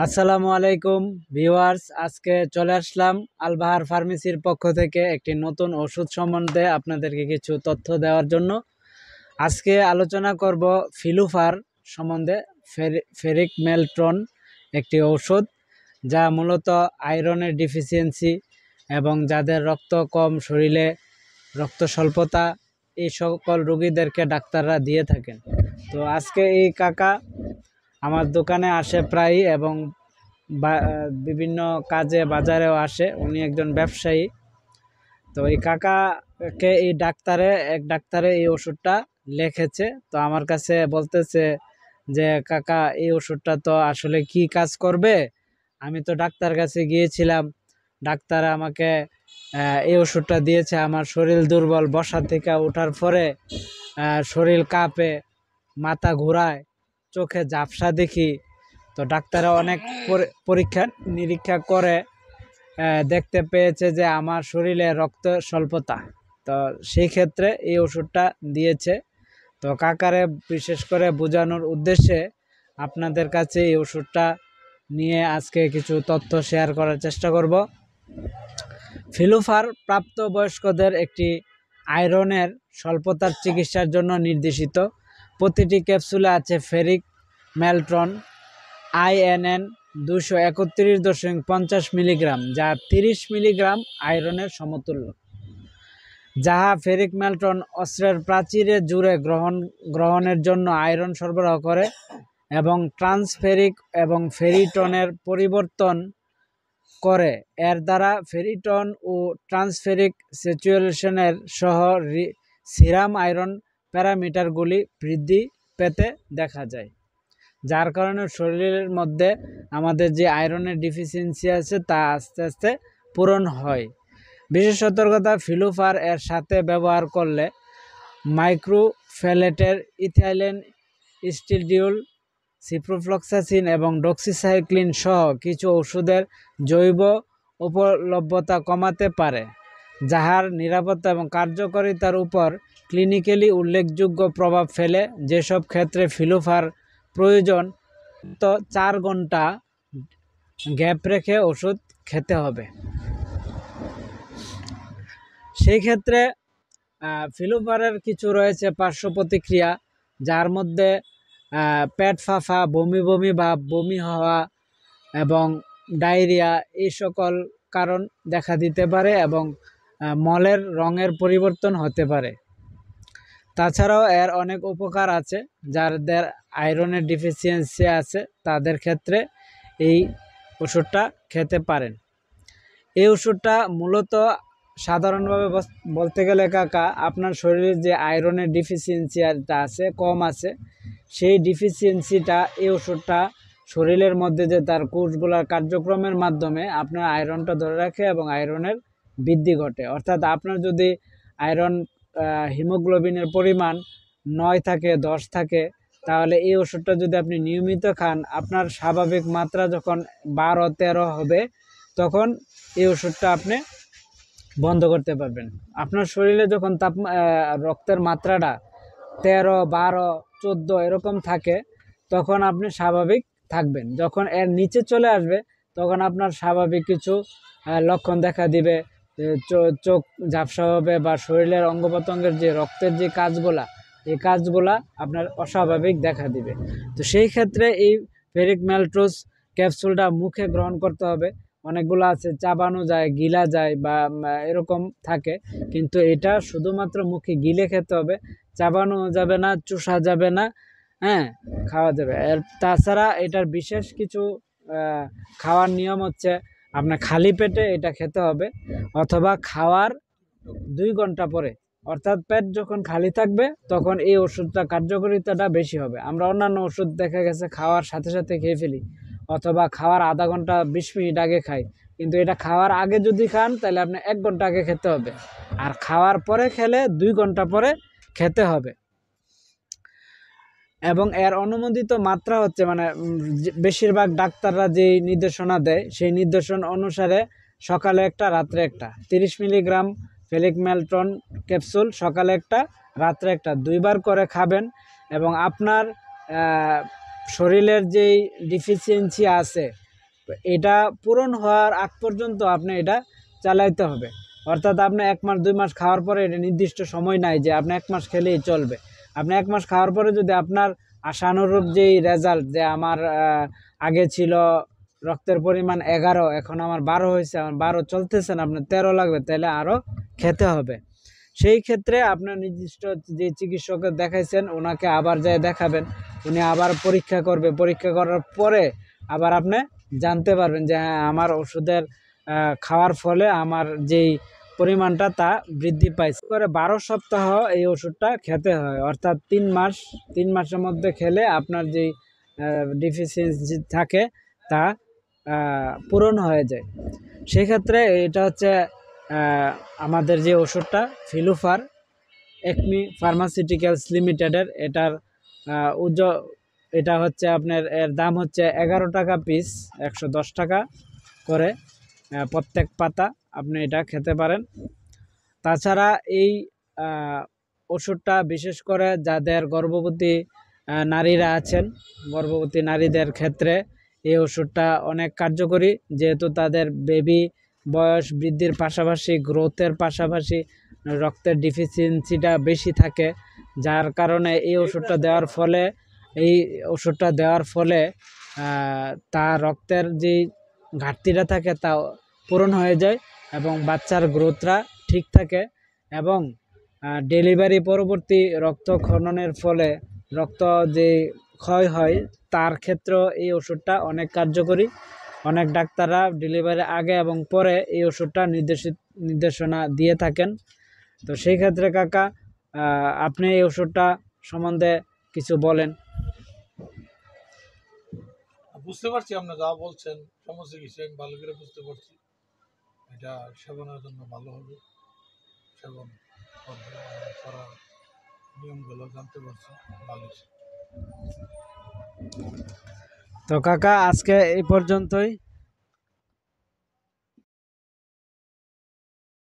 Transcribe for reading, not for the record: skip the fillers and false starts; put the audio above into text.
আসসালামু আলাইকুম ভিউয়ার্স, আজকে চলে আসলাম আলবাহার ফার্মেসির পক্ষ থেকে একটি নতুন ওষুধ সম্বন্ধে আপনাদেরকে কিছু তথ্য দেওয়ার জন্য। আজকে আলোচনা করব ফিলুফার সম্বন্ধে। ফেরিক মেলট্রন একটি ঔষধ যা মূলত আয়রনের ডিফিসিয়েন্সি এবং যাদের রক্ত কম, শরীরে রক্ত স্বল্পতা, এই সকল রোগীদেরকে ডাক্তাররা দিয়ে থাকেন। তো আজকে এই কাকা আমার দোকানে আসে প্রায় এবং বিভিন্ন কাজে বাজারেও আসে। উনি একজন ব্যবসায়ী। তো এই কাকাকে এক ডাক্তারে এই ওষুধটা লিখেছে। তো আমার কাছে বলতেছে যে কাকা, এই ওষুধটা তো আসলে কি কাজ করবে? আমি তো ডাক্তার কাছে গিয়েছিলাম, ডাক্তার আমাকে এই ওষুধটা দিয়েছে। আমার শরীর দুর্বল, বসা থেকে ওঠার পরে শরীর কাঁপে, মাথা ঘোরায়, চোখে ঝাপসা দেখি। তো ডাক্তাররা অনেক পরীক্ষা নিরীক্ষা করে দেখতে পেয়েছে যে আমার শরীরে রক্ত স্বল্পতা। তো সেই ক্ষেত্রে এই ওষুধটা দিয়েছে। তো কাকারে বিশেষ করে বোঝানোর উদ্দেশ্যে আপনাদের কাছে এই ওষুধটা নিয়ে আজকে কিছু তথ্য শেয়ার করার চেষ্টা করব। ফিলুফার প্রাপ্তবয়স্কদের একটি আয়রনের স্বল্পতার চিকিৎসার জন্য নির্দেশিত। প্রতিটি ক্যাপসুলে আছে ফেরিক মেলট্রন INN 231.50 মিলিগ্রাম, যা 30 মিলিগ্রাম আয়রনের সমতুল্য। যাহা ফেরিক মেলট্রন অস্ত্রের প্রাচীরে জুড়ে গ্রহণের জন্য আয়রন সরবরাহ করে এবং ট্রান্সফেরিক এবং ফেরিটনের পরিবর্তন করে। এর দ্বারা ফেরিটন ও ট্রান্সফেরিক স্যাচুরেশনের সহ সিরাম আয়রন প্যারামিটারগুলি বৃদ্ধি পেতে দেখা যায়, যার কারণে শরীরের মধ্যে আমাদের যে আয়রনের ডিফিসিয়েন্সি আছে তা আস্তে আস্তে পূরণ হয়। বিশেষ সতর্কতা: ফিলুফার এর সাথে ব্যবহার করলে মাইক্রোফেলেটের ইথাইলেন স্টিডিউল, সিপ্রোফ্লক্সাসিন এবং ডক্সিসাইক্লিন সহ কিছু ওষুধের জৈব উপলব্ধতা কমাতে পারে, যাহার নিরাপত্তা এবং কার্যকারিতার উপর ক্লিনিক্যালি উল্লেখযোগ্য প্রভাব ফেলে। যেসব ক্ষেত্রে ফিলুফার প্রয়োজন, তো 4 ঘন্টা গ্যাপ রেখে ওষুধ খেতে হবে। সেই ক্ষেত্রে ফিলুফারের কিছু রয়েছে পার্শ্ব প্রতিক্রিয়া, যার মধ্যে পেট ফাঁপা, বমি বমি ভাব, বমি হওয়া এবং ডায়রিয়া, এই সকল কারণ দেখা দিতে পারে এবং মলের রঙের পরিবর্তন হতে পারে। তাছাড়াও এর অনেক উপকার আছে। যাদের আয়রনের ডিফিসিয়েন্সি আছে তাদের ক্ষেত্রে এই ওষুধটা খেতে পারেন। এই ওষুধটা মূলত সাধারণভাবে বলতে গেলে কাকা, আপনার শরীরে যে আয়রনের ডিফিসিয়েন্সিটা আছে, কম আছে, সেই ডিফিসিয়েন্সিটা এই ওষুধটা শরীরের মধ্যে যে তার কোষগুলোর কার্যক্রমের মাধ্যমে আপনার আয়রনটা ধরে রাখে এবং আয়রনের বৃদ্ধি ঘটে। অর্থাৎ আপনার যদি আয়রন হিমোগ্লোবিনের পরিমাণ 9 থাকে, 10 থাকে, তাহলে এই ওষুধটা যদি আপনি নিয়মিত খান, আপনার স্বাভাবিক মাত্রা যখন 12-13 হবে, তখন এই ওষুধটা আপনি বন্ধ করতে পারবেন। আপনার শরীরে যখন রক্তের মাত্রাটা 13, 12, 14 এরকম থাকে, তখন আপনি স্বাভাবিক থাকবেন। যখন এর নিচে চলে আসবে, তখন আপনার স্বাভাবিক কিছু লক্ষণ দেখা দিবে। চোখ ঝাপসা হবে বা শরীরের অঙ্গ প্রত্যঙ্গের যে রক্তের যে কাজগুলা, এই কাজগুলা আপনার অস্বাভাবিক দেখা দিবে। তো সেই ক্ষেত্রে এই ফেরিক মেলট্রোজ ক্যাপসুলটা মুখে গ্রহণ করতে হবে। অনেকগুলো আছে চাবানো যায়, গিলা যায় বা এরকম থাকে, কিন্তু এটা শুধুমাত্র মুখে গিলে খেতে হবে, চাবানো যাবে না, চুষা যাবে না, খাওয়া যাবে। তাছাড়া এটার বিশেষ কিছু খাওয়ার নিয়ম হচ্ছে, আপনার খালি পেটে এটা খেতে হবে অথবা খাওয়ার 2 ঘন্টা পরে। অর্থাৎ পেট যখন খালি থাকবে তখন এই ওষুধটা কার্যকারিতাটা বেশি হবে। আমরা অন্যান্য ওষুধ দেখা গেছে খাওয়ার সাথে সাথে খেয়ে ফেলি অথবা খাওয়ার আধা ঘন্টা 20 মিনিট আগে খাই, কিন্তু এটা খাওয়ার আগে যদি খান তাহলে আপনি 1 ঘন্টা আগে খেতে হবে, আর খাওয়ার পরে খেলে 2 ঘন্টা পরে খেতে হবে। এবং এর অনুমোদিত মাত্রা হচ্ছে, বেশিরভাগ ডাক্তাররা যেই নির্দেশনা দেয় সেই নির্দেশনা অনুসারে সকালে একটা, রাত্রে একটা 30 মিলিগ্রাম ফেরিক মেলট্রন ক্যাপসুল সকালে একটা, রাত্রে একটা, 2 বার করে খাবেন। এবং আপনার শরীরের যেই ডিফিসিয়েন্সি আছে এটা পূরণ হওয়ার আগ পর্যন্ত আপনি এটা চালাইতে হবে। অর্থাৎ আপনি 1 মাস 2 মাস খাওয়ার পরে এটা নির্দিষ্ট সময় নাই যে আপনি 1 মাস খেলেই চলবে। আপনি 1 মাস খাওয়ার পরে যদি আপনার আশানুরূপ যেই রেজাল্ট যে আমার আগে ছিল রক্তের পরিমাণ 11, এখন আমার 12 হয়েছে, আমার 12 চলতেছে না, আপনার 13 লাগবে, তাহলে আরও খেতে হবে। সেই ক্ষেত্রে আপনার নির্দিষ্ট যে চিকিৎসকের দেখাইছেন ওনাকে আবার যায় দেখাবেন, উনি আবার পরীক্ষা করবে, পরীক্ষা করার পরে আবার আপনি জানতে পারবেন যে হ্যাঁ আমার ওষুধের খাওয়ার ফলে আমার যেই পরিমাণটা তা বৃদ্ধি পাইছে। করে 12 সপ্তাহ এই ওষুধটা খেতে হয়, অর্থাৎ 3 মাসের মধ্যে খেলে আপনার যেই ডিফিসিয়েন্সি থাকে তা পূরণ হয়ে যায়। সেক্ষেত্রে এটা হচ্ছে আমাদের যে ওষুধটা ফিলুফার একমি ফার্মাসিউটিক্যালস লিমিটেডের, এটার এটা হচ্ছে আপনার এর দাম হচ্ছে 11 টাকা পিস, 110 টাকা করে প্রত্যেক পাতা। আপনি এটা খেতে পারেন। তাছাড়া এই ওষুধটা বিশেষ করে যাদের গর্ভবতী নারীরা আছেন, গর্ভবতী নারীদের ক্ষেত্রে এই ওষুধটা অনেক কার্যকরী, যেহেতু তাদের বেবি বয়স বৃদ্ধির পাশাপাশি গ্রোথের পাশাপাশি রক্তের ডিফিসিয়েন্সিটা বেশি থাকে, যার কারণে এই ওষুধটা দেওয়ার ফলে তার রক্তের যে ঘাটতিটা থাকে তা পূরণ হয়ে যায় এবং বাচ্চার গ্রোথটা ঠিক থাকে এবং ডেলিভারি পরবর্তী রক্তক্ষরণের ফলে রক্ত যে ক্ষয় হয় তার ক্ষেত্রেও এই ওষুধটা অনেক কার্যকরী। অনেক ডাক্তাররা ডেলিভারি আগে এবং পরে এই ওষুধটা নির্দেশনা দিয়ে থাকেন। তো সেই ক্ষেত্রে কাকা আপনি এই ওষুধটা সম্বন্ধে কিছু বলেন। বুঝতে পারছি আপনি যা বলছেন সমস্ত কিছু আমি ভালো করে বুঝতে পারছি। এটা সেবনের জন্য ভালো হবে, সেবন করার নিয়মগুলো জানতে পারছি ভালো। তো কাকা আজকে এই পর্যন্তই।